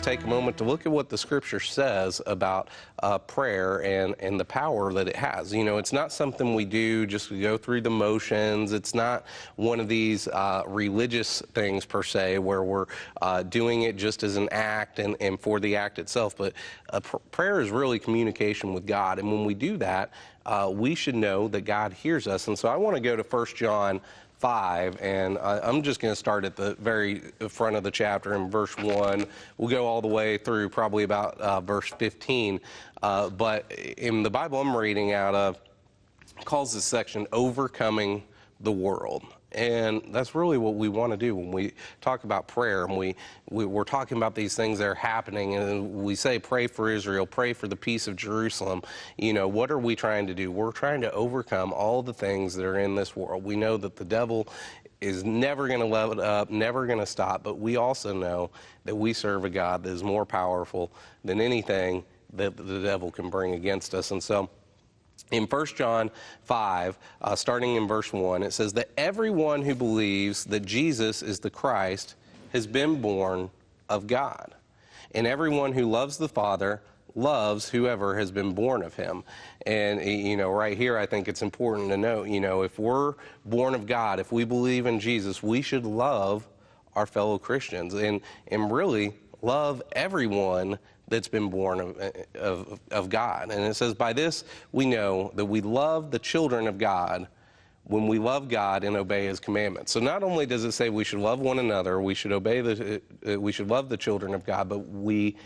take a moment to look at what the scripture says about prayer and the power that it has. You know, it's not something we do just to go through the motions. It's not one of these religious things per se where we're doing it just as an act and for the act itself. But prayer is really communication with God. And when we do that, we should know that God hears us. And so I want to go to 1 John 5, and I'm just going to start at the very front of the chapter in verse 1. We'll go all the way through probably about verse 15. But in the Bible I'm reading out of, it calls this section Overcoming the World. And that's really what we want to do when we talk about prayer. And we're talking about these things that are happening, and we say, pray for Israel, pray for the peace of Jerusalem. You know, what are we trying to do? We're trying to overcome all the things that are in this world. We know that the devil is never going to let it up, never going to stop, but we also know that we serve a God that is more powerful than anything that the devil can bring against us. And so in 1 John 5, starting in verse 1, it says that everyone who believes that Jesus is the Christ has been born of God. And everyone who loves the Father loves whoever has been born of him. And, you know, right here, I think it's important to note, you know, if we're born of God, if we believe in Jesus, we should love our fellow Christians and really love everyone that's been born of God. And it says, by this we know that we love the children of God when we love God and obey his commandments. So not only does it say we should love one another, we should we should love the children of God, but we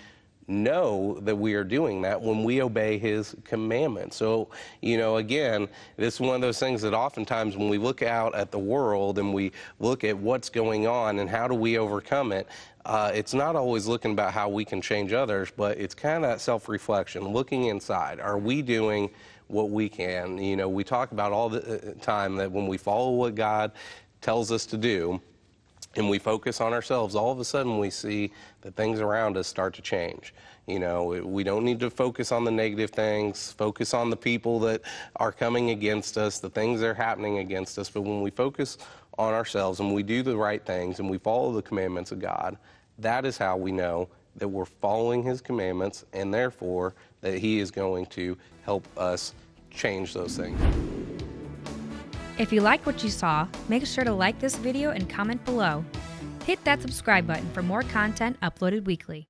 know that we are doing that when we obey his commandments. So, you know, again, this is one of those things that oftentimes when we look out at the world and we look at what's going on and how do we overcome it, it's not always looking about how we can change others, but it's kind of that self-reflection, looking inside. Are we doing what we can? You know, we talk about all the time that when we follow what God tells us to do, and we focus on ourselves, all of a sudden we see that things around us start to change. You know, we don't need to focus on the negative things, focus on the people that are coming against us, the things that are happening against us. But when we focus on ourselves and we do the right things and we follow the commandments of God, that is how we know that we're following his commandments and therefore that he is going to help us change those things. If you like what you saw, make sure to like this video and comment below. Hit that subscribe button for more content uploaded weekly.